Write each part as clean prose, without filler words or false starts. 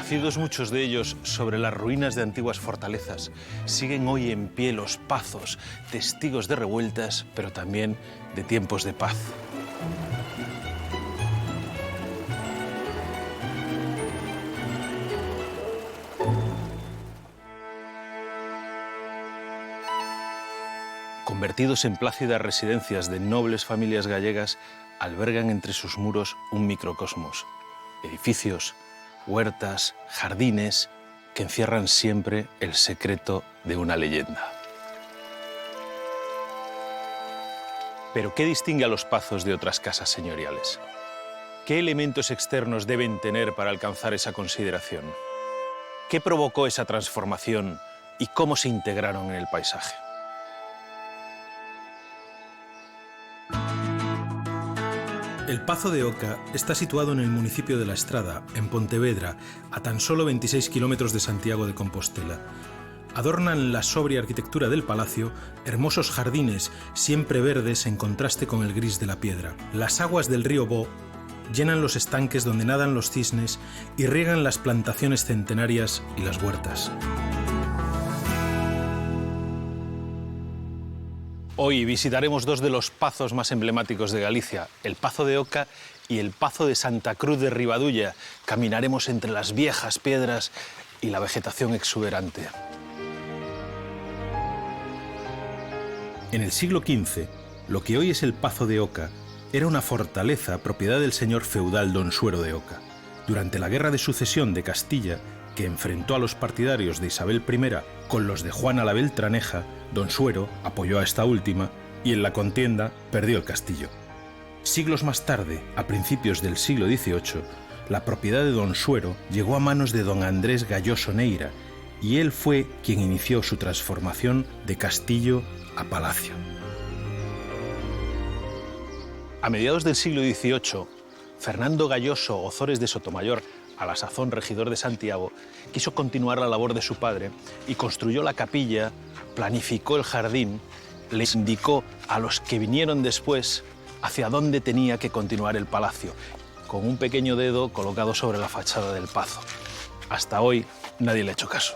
Nacidos muchos de ellos sobre las ruinas de antiguas fortalezas, siguen hoy en pie los pazos, testigos de revueltas, pero también de tiempos de paz. Convertidos en plácidas residencias de nobles familias gallegas, albergan entre sus muros un microcosmos, edificios, huertas, jardines que encierran siempre el secreto de una leyenda. Pero ¿qué distingue a los pazos de otras casas señoriales? ¿Qué elementos externos deben tener para alcanzar esa consideración? ¿Qué provocó esa transformación y cómo se integraron en el paisaje? El Pazo de Oca está situado en el municipio de La Estrada, en Pontevedra, a tan solo 26 kilómetros de Santiago de Compostela. Adornan la sobria arquitectura del palacio hermosos jardines, siempre verdes en contraste con el gris de la piedra. Las aguas del río Bo llenan los estanques donde nadan los cisnes y riegan las plantaciones centenarias y las huertas. Hoy visitaremos dos de los pazos más emblemáticos de Galicia, el Pazo de Oca y el Pazo de Santa Cruz de Ribadulla. Caminaremos entre las viejas piedras y la vegetación exuberante. En el siglo XV, lo que hoy es el Pazo de Oca era una fortaleza propiedad del señor feudal Don Suero de Oca. Durante la Guerra de Sucesión de Castilla, que enfrentó a los partidarios de Isabel I con los de Juana la Beltraneja, Don Suero apoyó a esta última y en la contienda perdió el castillo. Siglos más tarde, a principios del siglo XVIII, la propiedad de Don Suero llegó a manos de don Andrés Galloso Neira y él fue quien inició su transformación de castillo a palacio. A mediados del siglo XVIII, Fernando Galloso Ozores de Sotomayor, a la sazón regidor de Santiago, quiso continuar la labor de su padre y construyó la capilla, planificó el jardín, les indicó a los que vinieron después hacia dónde tenía que continuar el palacio, con un pequeño dedo colocado sobre la fachada del Pazo. Hasta hoy nadie le ha hecho caso.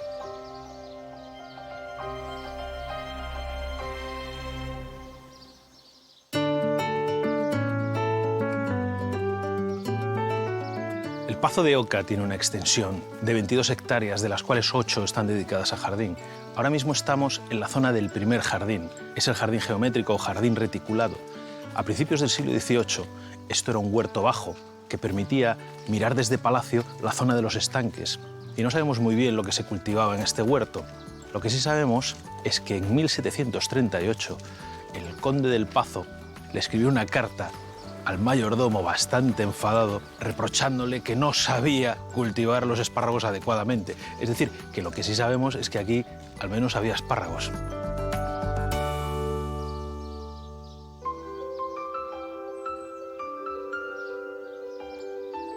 El Pazo de Oca tiene una extensión de 22 hectáreas, de las cuales 8 están dedicadas a jardín. Ahora mismo estamos en la zona del primer jardín. Es el jardín geométrico o jardín reticulado. A principios del siglo XVIII, esto era un huerto bajo que permitía mirar desde palacio la zona de los estanques. Y no sabemos muy bien lo que se cultivaba en este huerto. Lo que sí sabemos es que en 1738 el conde del Pazo le escribió una carta al mayordomo bastante enfadado, reprochándole que no sabía cultivar los espárragos adecuadamente. Es decir, que lo que sí sabemos es que aquí al menos había espárragos.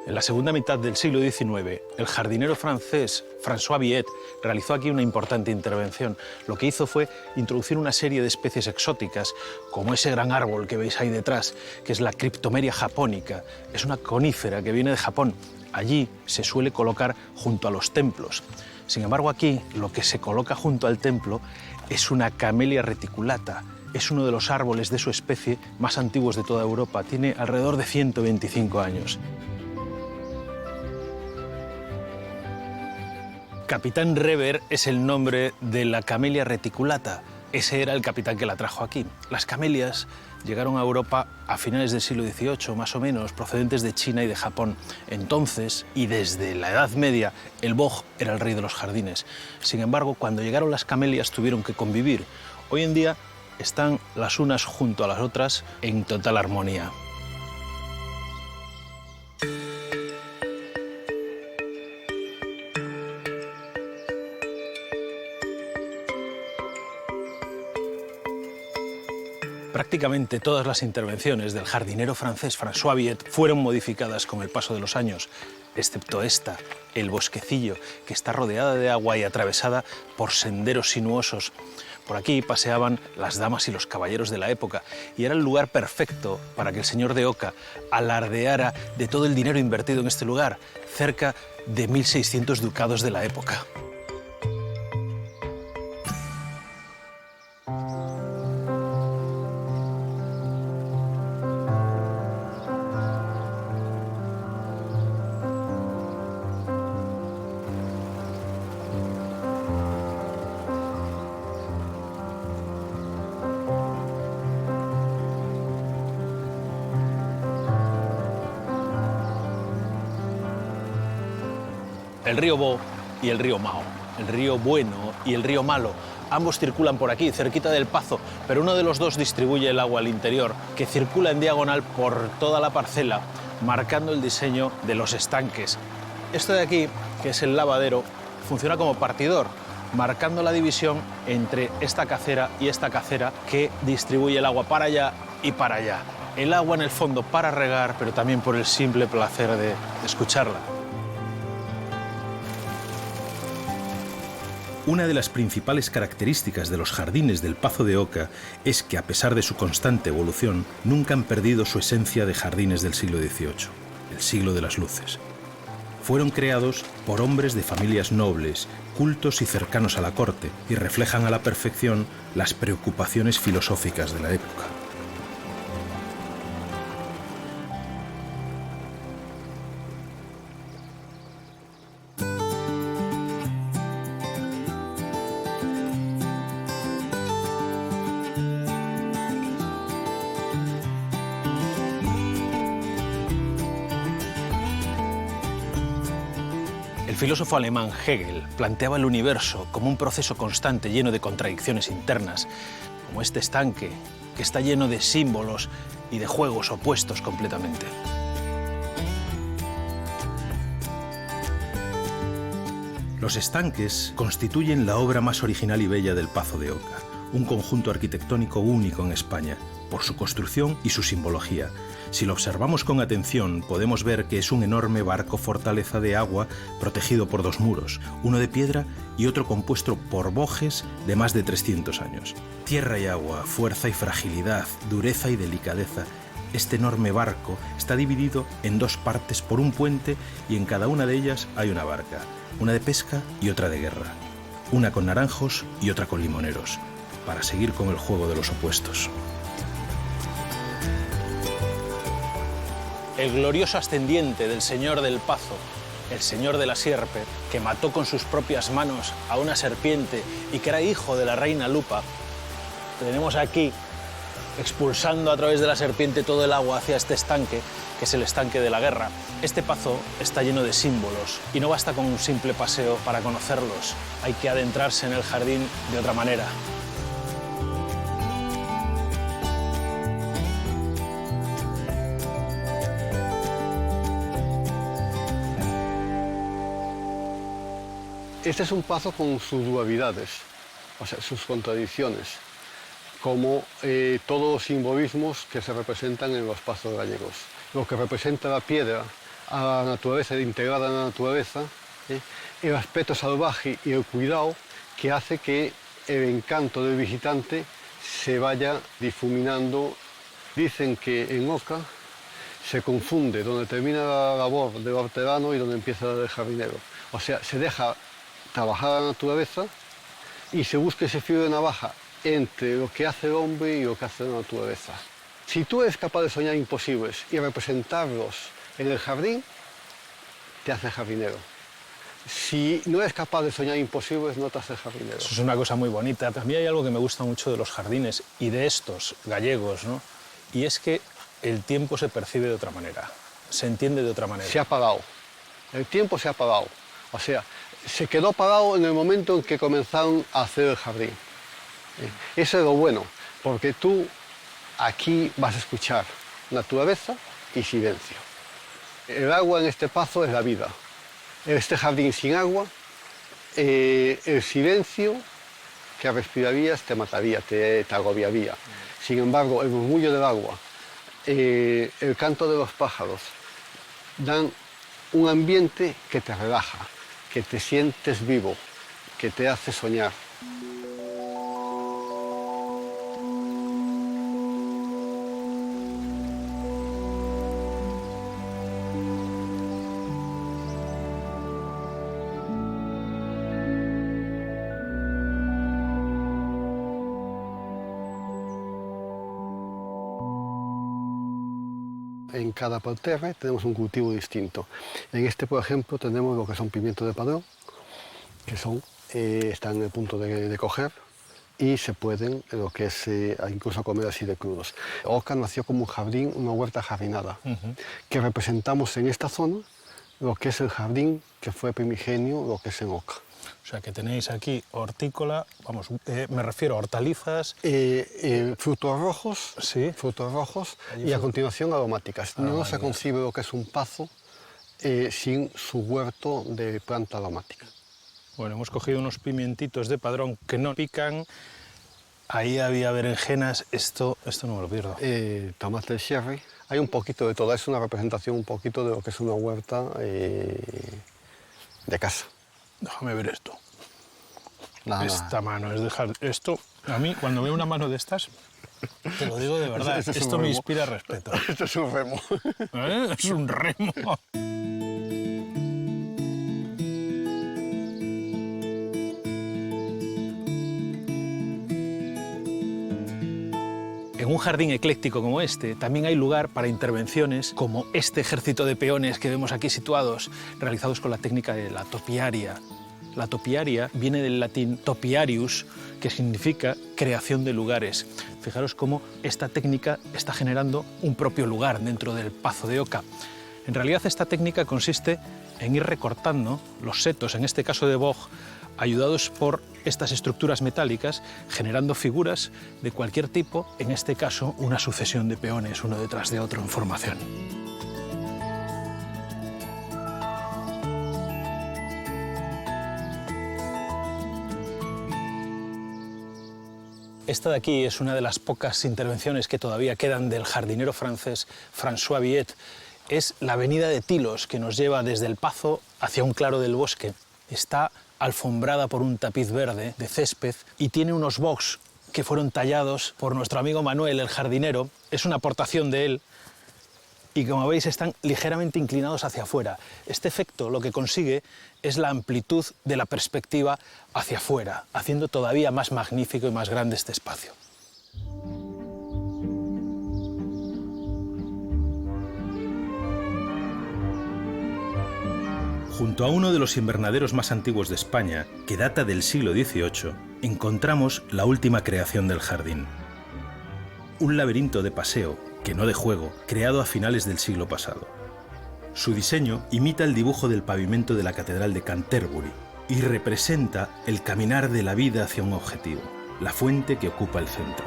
En la segunda mitad del siglo XIX, el jardinero francés François Viet realizó aquí una importante intervención. Lo que hizo fue introducir una serie de especies exóticas, como ese gran árbol que veis ahí detrás, que es la Cryptomeria japonica. Es una conífera que viene de Japón. Allí se suele colocar junto a los templos. Sin embargo, aquí lo que se coloca junto al templo es una Camellia reticulata. Es uno de los árboles de su especie más antiguos de toda Europa. Tiene alrededor de 125 años. Capitán Rever es el nombre de la Camellia reticulata. Ese era el capitán que la trajo aquí. Las camelias llegaron a Europa a finales del siglo XVIII, más o menos, procedentes de China y de Japón. Entonces, y desde la Edad Media, el boj era el rey de los jardines. Sin embargo, cuando llegaron las camelias tuvieron que convivir. Hoy en día están las unas junto a las otras en total armonía. Prácticamente todas las intervenciones del jardinero francés François Viet fueron modificadas con el paso de los años, excepto esta, el bosquecillo, que está rodeada de agua y atravesada por senderos sinuosos. Por aquí paseaban las damas y los caballeros de la época y era el lugar perfecto para que el señor de Oca alardeara de todo el dinero invertido en este lugar, cerca de 1.600 ducados de la época. El río Bo y el río Mao, el río Bueno y el río Malo, ambos circulan por aquí, cerquita del Pazo, pero uno de los dos distribuye el agua al interior, que circula en diagonal por toda la parcela, marcando el diseño de los estanques. Esto de aquí, que es el lavadero, funciona como partidor, marcando la división entre esta cacera y esta cacera que distribuye el agua para allá y para allá. El agua en el fondo para regar, pero también por el simple placer de escucharla. Una de las principales características de los jardines del Pazo de Oca es que, a pesar de su constante evolución, nunca han perdido su esencia de jardines del siglo XVIII, el siglo de las luces. Fueron creados por hombres de familias nobles, cultos y cercanos a la corte, y reflejan a la perfección las preocupaciones filosóficas de la época. El filósofo alemán Hegel planteaba el universo como un proceso constante lleno de contradicciones internas, como este estanque que está lleno de símbolos y de juegos opuestos completamente. Los estanques constituyen la obra más original y bella del Pazo de Oca, un conjunto arquitectónico único en España, por su construcción y su simbología. Si lo observamos con atención, podemos ver que es un enorme barco fortaleza de agua protegido por dos muros, uno de piedra y otro compuesto por bojes de más de 300 años. Tierra y agua, fuerza y fragilidad, dureza y delicadeza. Este enorme barco está dividido en dos partes por un puente y en cada una de ellas hay una barca, una de pesca y otra de guerra, una con naranjos y otra con limoneros, para seguir con el juego de los opuestos. El glorioso ascendiente del señor del Pazo, el señor de la Sierpe, que mató con sus propias manos a una serpiente y que era hijo de la reina Lupa, tenemos aquí expulsando a través de la serpiente todo el agua hacia este estanque, que es el estanque de la guerra. Este pazo está lleno de símbolos y no basta con un simple paseo para conocerlos. Hay que adentrarse en el jardín de otra manera. Este es un pazo con sus dualidades, o sea, sus contradicciones, como todos los simbolismos que se representan en los pazos gallegos. Lo que representa la piedra a la naturaleza, integrada en la naturaleza, el aspecto salvaje y el cuidado que hace que el encanto del visitante se vaya difuminando. Dicen que en Oca se confunde donde termina la labor del hortelano y donde empieza la del jardinero. O sea, se deja trabajar la naturaleza y se busca ese filo de navaja entre lo que hace el hombre y lo que hace la naturaleza. Si tú eres capaz de soñar imposibles y representarlos en el jardín, te haces jardinero. Si no eres capaz de soñar imposibles, no te haces jardinero. Eso es una cosa muy bonita. A mí hay algo que me gusta mucho de los jardines y de estos gallegos, ¿no? Y es que el tiempo se percibe de otra manera, se entiende de otra manera. Se ha parado. El tiempo se ha parado. O sea, se quedó parado en el momento en que comenzaron a hacer el jardín. Eso es lo bueno, porque tú aquí vas a escuchar naturaleza y silencio. El agua en este pazo es la vida. En este jardín sin agua, el silencio que respirarías te mataría, te agobiaría. Sin embargo, el murmullo del agua, el canto de los pájaros, dan un ambiente que te relaja, que te sientes vivo, que te hace soñar. en cada parterre tenemos un cultivo distinto. En este, por ejemplo, tenemos lo que son pimientos de padrón, que están en el punto de coger y se pueden, lo que es incluso comer así de crudos. Oca nació como un jardín, una huerta jardinada, que representamos en esta zona lo que es el jardín que fue primigenio, lo que es en Oca. O sea, que tenéis aquí hortícola, vamos, me refiero a hortalizas. Frutos rojos, Sí. frutos rojos y a continuación aromáticas. No se concibe lo que es un pazo sin su huerto de planta aromática. Bueno, hemos cogido unos pimientitos de padrón que no pican. Ahí había berenjenas, esto no me lo pierdo. Tomate cherry. Hay un poquito de todo, es una representación un poquito de lo que es una huerta de casa. Déjame ver esto. Nada. Esta mano es dejar esto. A mí, cuando veo una mano de estas, te lo digo de verdad, Este es un esto me remo. inspira respeto. Esto es un remo. Es un remo. En un jardín ecléctico como este, también hay lugar para intervenciones como este ejército de peones que vemos aquí situados, realizados con la técnica de la topiaria. La topiaria viene del latín topiarius, que significa creación de lugares. Fijaros cómo esta técnica está generando un propio lugar dentro del Pazo de Oca. En realidad esta técnica consiste en ir recortando los setos, en este caso de boj, ayudados por estas estructuras metálicas, generando figuras de cualquier tipo, en este caso una sucesión de peones uno detrás de otro en formación. Esta de aquí es una de las pocas intervenciones que todavía quedan del jardinero francés François Villet. Es la avenida de Tilos, que nos lleva desde el Pazo hacia un claro del bosque. Está alfombrada por un tapiz verde de césped y tiene unos box que fueron tallados por nuestro amigo Manuel, el jardinero. Es una aportación de él y, como veis, están ligeramente inclinados hacia afuera. Este efecto lo que consigue es la amplitud de la perspectiva hacia afuera, haciendo todavía más magnífico y más grande este espacio. Junto a uno de los invernaderos más antiguos de España, que data del siglo XVIII, encontramos la última creación del jardín. Un laberinto de paseo, que no de juego, creado a finales del siglo pasado. Su diseño imita el dibujo del pavimento de la Catedral de Canterbury y representa el caminar de la vida hacia un objetivo, la fuente que ocupa el centro.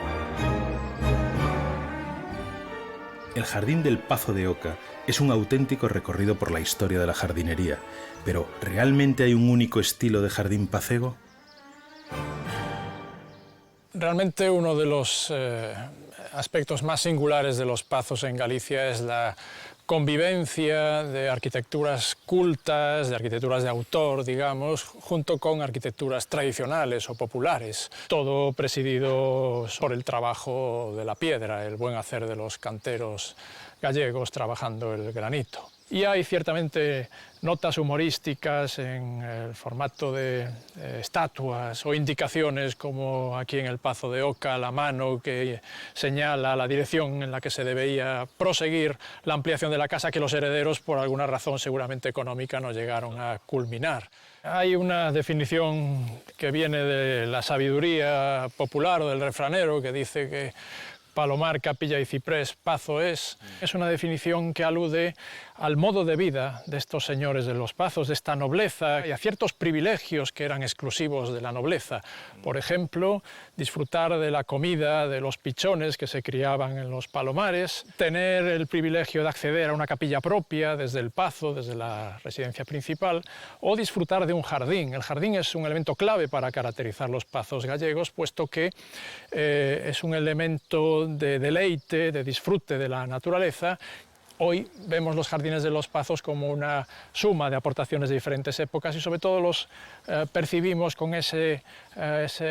El jardín del Pazo de Oca es un auténtico recorrido por la historia de la jardinería, pero ¿realmente hay un único estilo de jardín pacego? Realmente uno de los aspectos más singulares de los pazos en Galicia es la convivencia de arquitecturas cultas, de arquitecturas de autor, digamos, junto con arquitecturas tradicionales o populares, todo presidido por el trabajo de la piedra, el buen hacer de los canteros gallegos trabajando el granito. Y hay ciertamente notas humorísticas en el formato de estatuas o indicaciones, como aquí en el Pazo de Oca, la mano que señala la dirección en la que se debía proseguir la ampliación de la casa, que los herederos, por alguna razón seguramente económica, no llegaron a culminar. Hay una definición que viene de la sabiduría popular o del refranero, que dice que Palomar, capilla y ciprés, pazo es. Es una definición que alude al modo de vida de estos señores de los pazos, de esta nobleza, y a ciertos privilegios que eran exclusivos de la nobleza. Por ejemplo, disfrutar de la comida de los pichones que se criaban en los palomares, tener el privilegio de acceder a una capilla propia desde el pazo, desde la residencia principal, o disfrutar de un jardín. El jardín es un elemento clave para caracterizar los pazos gallegos, puesto que es un elemento de deleite, de disfrute de la naturaleza. Hoy vemos los jardines de los pazos como una suma de aportaciones de diferentes épocas y sobre todo los percibimos con ese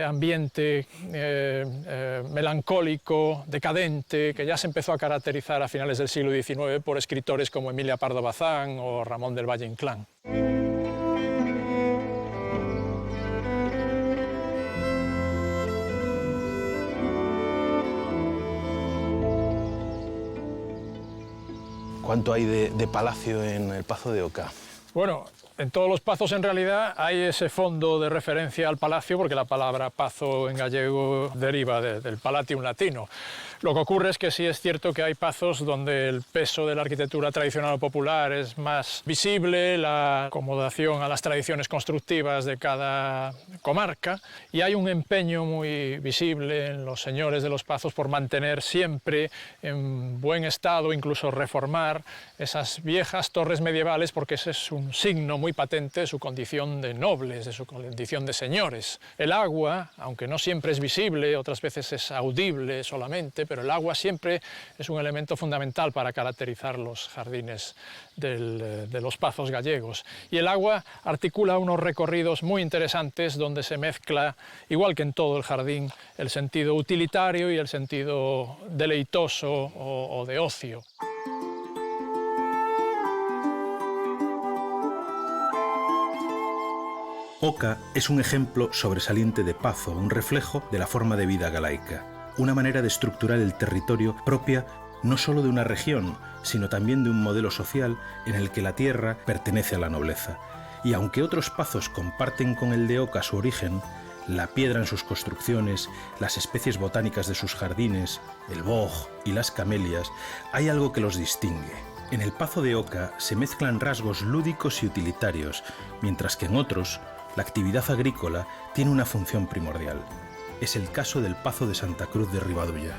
ambiente melancólico, decadente, que ya se empezó a caracterizar a finales del siglo XIX por escritores como Emilia Pardo Bazán o Ramón del Valle Inclán. ¿Cuánto hay de palacio en el Pazo de Oca? Bueno, en todos los pazos en realidad hay ese fondo de referencia al palacio, porque la palabra pazo en gallego deriva del palatium latino. Lo que ocurre es que sí es cierto que hay pazos donde el peso de la arquitectura tradicional o popular es más visible, la acomodación a las tradiciones constructivas de cada comarca, y hay un empeño muy visible en los señores de los pazos por mantener siempre en buen estado, incluso reformar esas viejas torres medievales, porque ese es un signo muy patente de su condición de nobles, de su condición de señores. El agua, aunque no siempre es visible, otras veces es audible solamente, pero el agua siempre es un elemento fundamental para caracterizar los jardines de los pazos gallegos. Y el agua articula unos recorridos muy interesantes donde se mezcla, igual que en todo el jardín, el sentido utilitario y el sentido deleitoso o de ocio. Oca es un ejemplo sobresaliente de pazo, un reflejo de la forma de vida galaica, una manera de estructurar el territorio propia no solo de una región, sino también de un modelo social en el que la tierra pertenece a la nobleza. Y aunque otros pazos comparten con el de Oca su origen, la piedra en sus construcciones, las especies botánicas de sus jardines, el boj y las camelias, hay algo que los distingue. En el Pazo de Oca se mezclan rasgos lúdicos y utilitarios, mientras que en otros la actividad agrícola tiene una función primordial. Es el caso del Pazo de Santa Cruz de Ribadulla.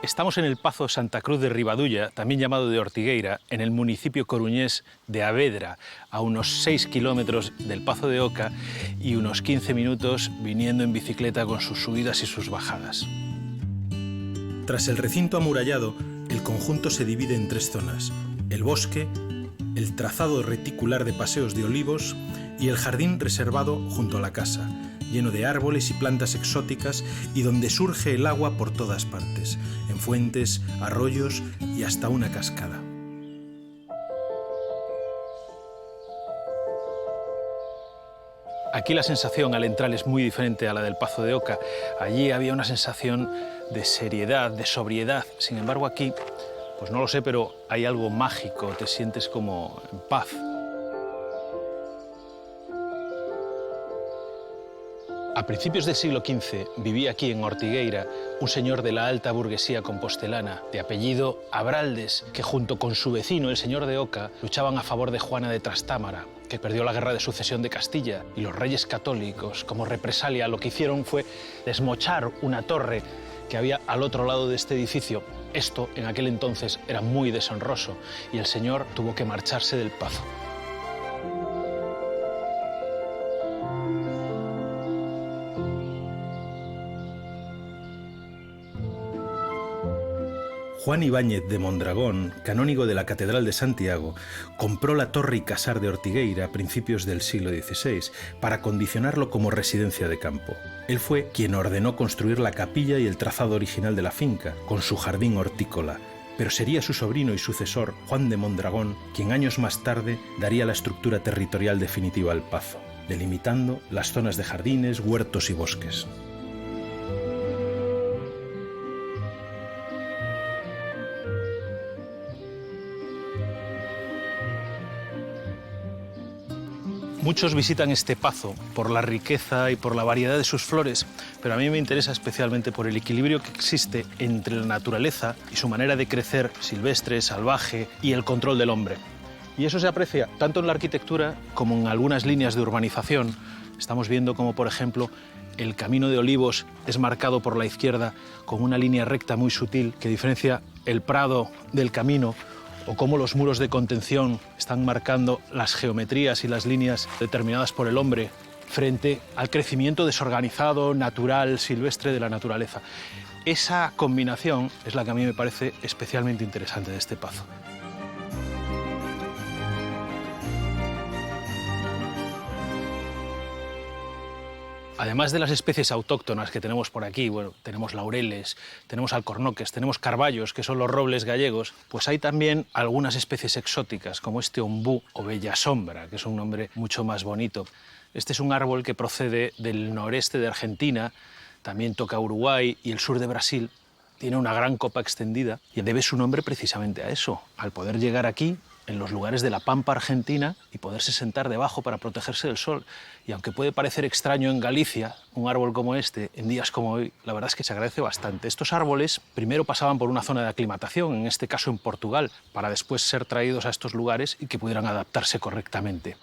Estamos en el Pazo Santa Cruz de Ribadulla, también llamado de Ortigueira, en el municipio coruñés de Avedra, a unos 6 kilómetros del Pazo de Oca y unos 15 minutos viniendo en bicicleta con sus subidas y sus bajadas. Tras el recinto amurallado, el conjunto se divide en 3 zonas: el bosque, el trazado reticular de paseos de olivos y el jardín reservado junto a la casa, lleno de árboles y plantas exóticas y donde surge el agua por todas partes, en fuentes, arroyos y hasta una cascada. Aquí la sensación al entrar es muy diferente a la del Pazo de Oca. Allí había una sensación de seriedad, de sobriedad. Sin embargo, aquí, pues no lo sé, pero hay algo mágico, te sientes como en paz. A principios del siglo XV vivía aquí en Ortigueira un señor de la alta burguesía compostelana, de apellido Abraldes, que junto con su vecino, el señor de Oca, luchaban a favor de Juana de Trastámara, que perdió la guerra de sucesión de Castilla, y los reyes católicos, como represalia, lo que hicieron fue desmochar una torre que había al otro lado de este edificio. Esto, en aquel entonces, era muy deshonroso, y el señor tuvo que marcharse del Pazo. Juan Ibáñez de Mondragón, canónigo de la Catedral de Santiago, compró la torre y casar de Ortigueira a principios del siglo XVI para acondicionarlo como residencia de campo. Él fue quien ordenó construir la capilla y el trazado original de la finca, con su jardín hortícola, pero sería su sobrino y sucesor, Juan de Mondragón, quien años más tarde daría la estructura territorial definitiva al Pazo, delimitando las zonas de jardines, huertos y bosques. Muchos visitan este pazo por la riqueza y por la variedad de sus flores, pero a mí me interesa especialmente por el equilibrio que existe entre la naturaleza y su manera de crecer silvestre, salvaje, y el control del hombre. Y eso se aprecia tanto en la arquitectura como en algunas líneas de urbanización. Estamos viendo como, por ejemplo, el camino de Olivos es marcado por la izquierda con una línea recta muy sutil que diferencia el prado del camino, o cómo los muros de contención están marcando las geometrías y las líneas determinadas por el hombre frente al crecimiento desorganizado, natural, silvestre de la naturaleza. Esa combinación es la que a mí me parece especialmente interesante de este pazo. Además de las especies autóctonas que tenemos por aquí, bueno, tenemos laureles, tenemos alcornoques, tenemos carballos, que son los robles gallegos, pues hay también algunas especies exóticas, como este ombú o bella sombra, que es un nombre mucho más bonito. Este es un árbol que procede del noreste de Argentina, también toca Uruguay y el sur de Brasil. Tiene una gran copa extendida y debe su nombre precisamente a eso, al poder llegar aquí, en los lugares de la pampa argentina, y poderse sentar debajo para protegerse del sol. Y aunque puede parecer extraño en Galicia, un árbol como este, en días como hoy, la verdad es que se agradece bastante. Estos árboles primero pasaban por una zona de aclimatación, en este caso en Portugal, para después ser traídos a estos lugares y que pudieran adaptarse correctamente.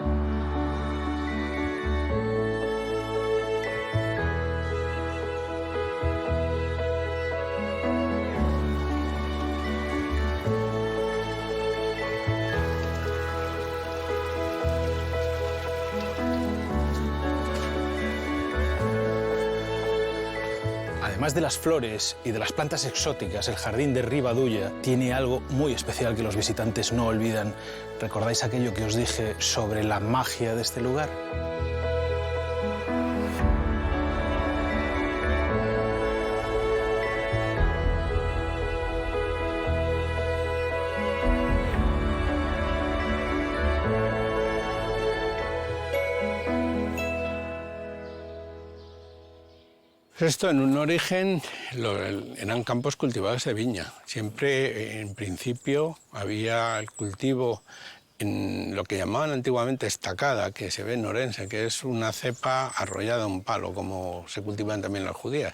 Además de las flores y de las plantas exóticas, el jardín de Ribadulla tiene algo muy especial que los visitantes no olvidan. ¿Recordáis aquello que os dije sobre la magia de este lugar? Esto en un origen eran campos cultivados de viña. Siempre, en principio, había el cultivo en lo que llamaban antiguamente estacada, que se ve en Orense, que es una cepa arrollada a un palo, como se cultivan también las judías.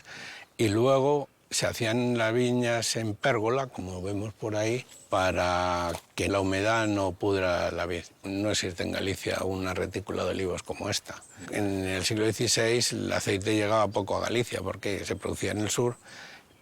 Y luego se hacían las viñas en pérgola, como vemos por ahí, para que la humedad no pudra la vid. No existe en Galicia una retícula de olivos como esta. En el siglo XVI el aceite llegaba poco a Galicia porque se producía en el sur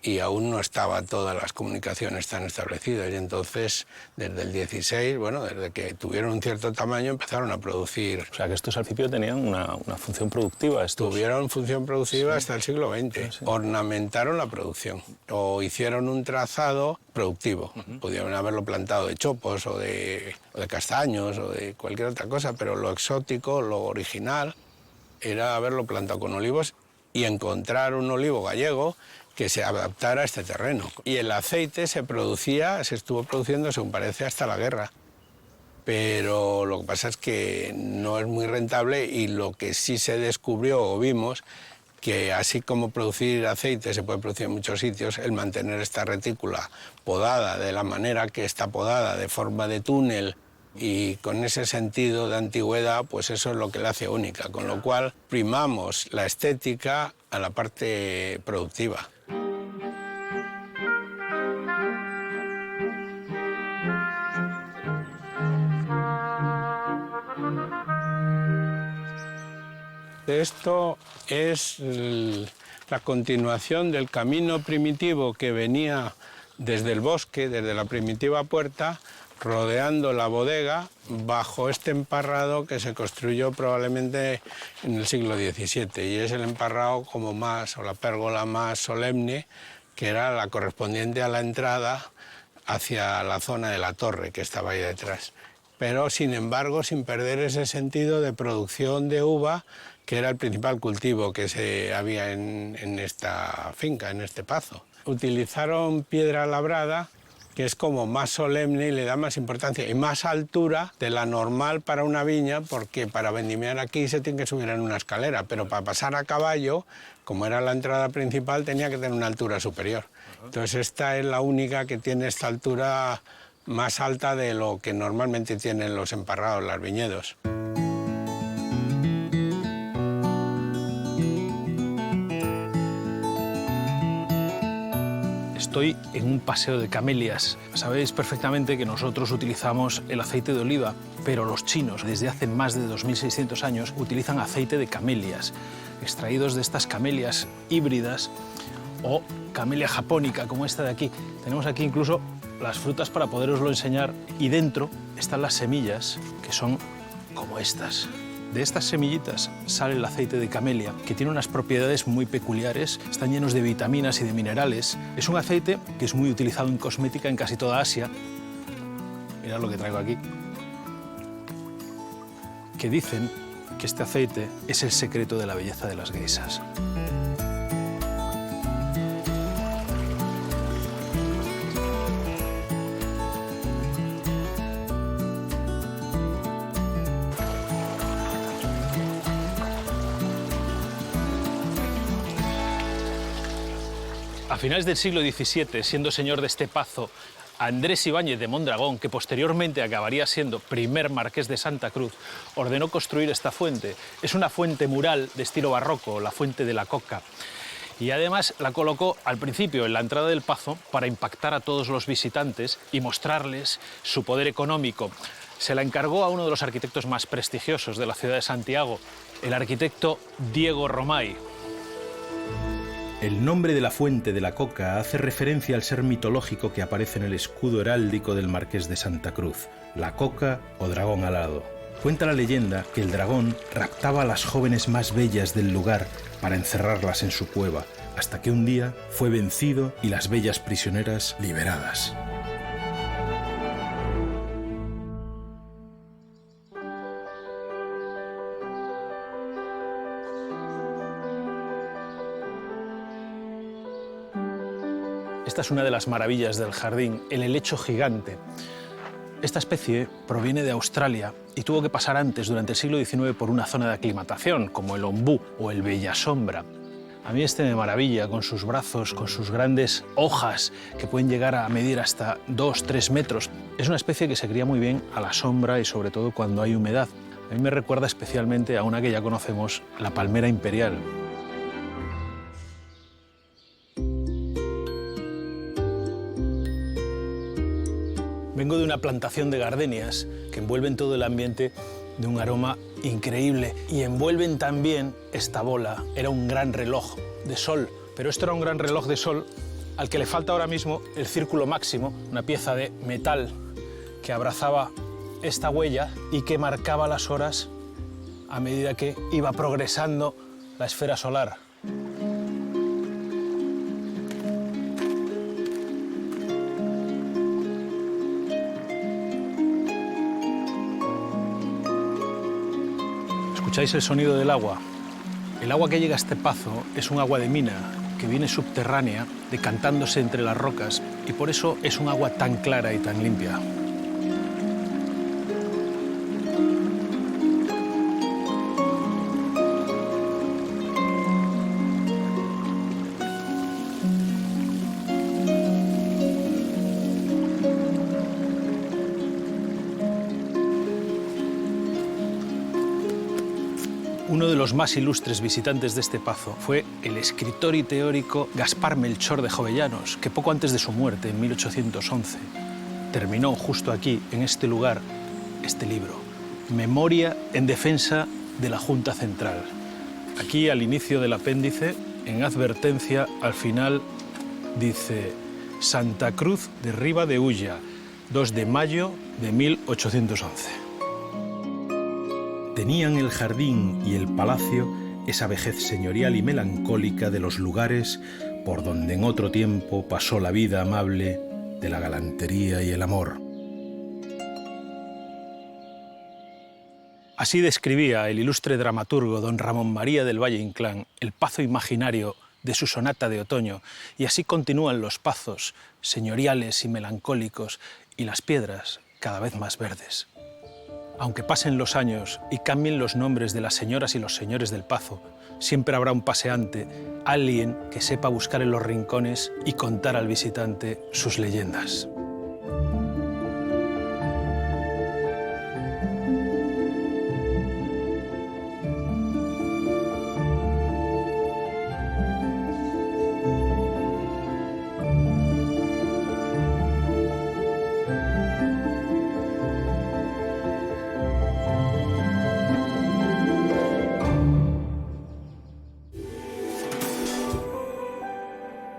y aún no estaban todas las comunicaciones tan establecidas. Y entonces, desde el XVI, bueno, desde que tuvieron un cierto tamaño, empezaron a producir. O sea, que estos al principio tenían una función productiva. Tuvieron función productiva hasta el siglo XX. Sí. Ornamentaron la producción o hicieron un trazado productivo. Podían haberlo plantado de chopos o de castaños o de cualquier otra cosa, pero lo exótico, lo original, era haberlo plantado con olivos y encontrar un olivo gallego que se adaptara a este terreno. Y el aceite se estuvo produciendo, según parece, hasta la guerra. Pero lo que pasa es que no es muy rentable y lo que sí se descubrió o vimos, que así como producir aceite se puede producir en muchos sitios, el mantener esta retícula podada de la manera que está podada, de forma de túnel, y con ese sentido de antigüedad, pues eso es lo que la hace única, con lo cual primamos la estética a la parte productiva. Esto es la continuación del camino primitivo que venía desde el bosque, desde la primitiva puerta, rodeando la bodega bajo este emparrado que se construyó probablemente en el siglo XVII, y es el emparrado como más, o la pérgola más solemne, que era la correspondiente a la entrada hacia la zona de la torre que estaba ahí detrás. Pero, sin embargo, sin perder ese sentido de producción de uva, que era el principal cultivo que había en esta finca, en este pazo. Utilizaron piedra labrada, que es como más solemne y le da más importancia y más altura de la normal para una viña, porque para vendimiar aquí se tiene que subir en una escalera, pero para pasar a caballo, como era la entrada principal, tenía que tener una altura superior. Entonces esta es la única que tiene esta altura más alta de lo que normalmente tienen los emparrados, los viñedos. Estoy en un paseo de camelias. Sabéis perfectamente que nosotros utilizamos el aceite de oliva, pero los chinos, desde hace más de 2600 años, utilizan aceite de camelias, extraídos de estas camelias híbridas o camelia japónica, como esta de aquí. Tenemos aquí incluso las frutas para poderoslo enseñar, y dentro están las semillas, que son como estas. De estas semillitas sale el aceite de camelia, que tiene unas propiedades muy peculiares, están llenos de vitaminas y de minerales. Es un aceite que es muy utilizado en cosmética en casi toda Asia. Mirad lo que traigo aquí. Que dicen que este aceite es el secreto de la belleza de las geishas. A finales del siglo XVII, siendo señor de este pazo, Andrés Ibáñez de Mondragón, que posteriormente acabaría siendo primer marqués de Santa Cruz, ordenó construir esta fuente. Es una fuente mural de estilo barroco, la Fuente de la Coca. Y además la colocó al principio en la entrada del pazo para impactar a todos los visitantes y mostrarles su poder económico. Se la encargó a uno de los arquitectos más prestigiosos de la ciudad de Santiago, el arquitecto Diego Romay. El nombre de la Fuente de la Coca hace referencia al ser mitológico que aparece en el escudo heráldico del Marqués de Santa Cruz, la coca o dragón alado. Cuenta la leyenda que el dragón raptaba a las jóvenes más bellas del lugar para encerrarlas en su cueva, hasta que un día fue vencido y las bellas prisioneras liberadas. Esta es una de las maravillas del jardín, el helecho gigante. Esta especie proviene de Australia y tuvo que pasar antes, durante el siglo XIX, por una zona de aclimatación, como el ombú o el bellasombra. A mí este me maravilla, con sus brazos, con sus grandes hojas, que pueden llegar a medir hasta 2-3 metros. Es una especie que se cría muy bien a la sombra y sobre todo cuando hay humedad. A mí me recuerda especialmente a una que ya conocemos, la palmera imperial. Vengo de una plantación de gardenias que envuelven todo el ambiente de un aroma increíble y envuelven también esta bola. Era un gran reloj de sol, pero esto era un gran reloj de sol al que le falta ahora mismo el círculo máximo, una pieza de metal que abrazaba esta huella y que marcaba las horas a medida que iba progresando la esfera solar. ¿Escucháis el sonido del agua? El agua que llega a este pazo es un agua de mina que viene subterránea, decantándose entre las rocas, y por eso es un agua tan clara y tan limpia. Uno de los más ilustres visitantes de este pazo fue el escritor y teórico Gaspar Melchor de Jovellanos, que poco antes de su muerte, en 1811, terminó justo aquí, en este lugar, este libro, Memoria en defensa de la Junta Central. Aquí, al inicio del apéndice, en advertencia, al final, dice Santa Cruz de Riba de Ulla, 2 de mayo de 1811. Tenían el jardín y el palacio esa vejez señorial y melancólica de los lugares por donde en otro tiempo pasó la vida amable de la galantería y el amor. Así describía el ilustre dramaturgo don Ramón María del Valle Inclán el pazo imaginario de su sonata de otoño, y así continúan los pazos señoriales y melancólicos y las piedras cada vez más verdes. Aunque pasen los años y cambien los nombres de las señoras y los señores del pazo, siempre habrá un paseante, alguien que sepa buscar en los rincones y contar al visitante sus leyendas.